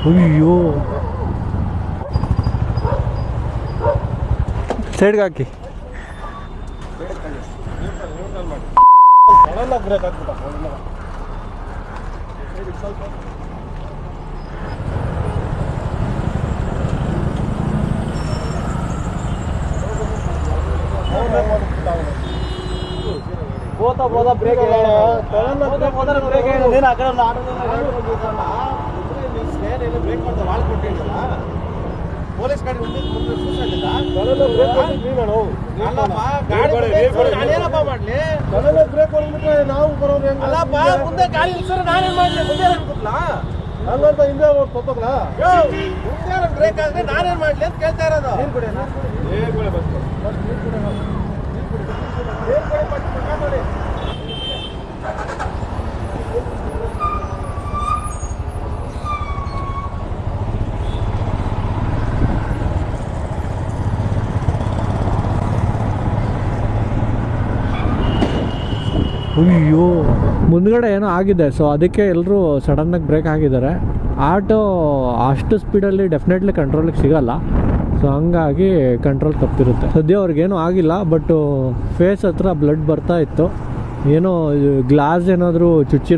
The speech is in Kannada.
ಅಯ್ಯೋ ಸೈಡ್ಗೆ ಹಾಕಿ. పోతా బ్రేక్ నేను అక్కడ బ్రేక్ ಮಾಡ್ತಾ ವಾಲ್ ಕೊಟ್ಟಿದ್ದಲ್ಲ ಪೊಲೀಸ್ ಗಾಡಿ ಮುಂದೆ ನಾನೇನಪ್ಪ ಮಾಡ್ಲಿ ಬ್ರೇಕ್ ಹೊಡೆದ್ಬಿಟ್ರೆ ನಾವು ಬರೋರು ಅಲ್ಲಪ್ಪ ಮುಂದೆ ಗಾಡಿ ನಿಲ್ಸೋರು ನಾನೇನ್ ಮಾಡ್ಲಿ ಮುಂದೆ ಅನ್ಕೊತ್ಲಾ ಹಂಗಂತ ಹಿಂದೆ ತೊತ್ತೋಗ್ಲ ಮುಂದೆ ಬ್ರೇಕ್ ಆದ್ರೆ ನಾನೇನ್ ಮಾಡ್ಲಿ ಅಂತ ಕೇಳ್ತಾ ಇರೋದು ಅಯ್ಯೋ ಮುಂದ್ಗಡೆ ಏನೋ ಆಗಿದೆ. ಸೊ ಅದಕ್ಕೆ ಎಲ್ಲರೂ ಸಡನ್ನಾಗಿ ಬ್ರೇಕ್ ಹಾಕಿದ್ದಾರೆ. ಆಟೋ ಅಷ್ಟು ಸ್ಪೀಡಲ್ಲಿ ಡೆಫಿನೆಟ್ಲಿ ಕಂಟ್ರೋಲಿಗೆ ಸಿಗಲ್ಲ. ಸೊ ಹಂಗಾಗಿ ಕಂಟ್ರೋಲ್ ತಪ್ಪಿರುತ್ತೆ. ಸದ್ಯ ಅವ್ರಿಗೇನೂ ಆಗಿಲ್ಲ, ಬಟ್ ಫೇಸ್ ಹತ್ರ ಬ್ಲಡ್ ಬರ್ತಾ ಇತ್ತು. ಏನೋ ಗ್ಲಾಸ್ ಏನಾದರೂ ಚುಚ್ಚಿ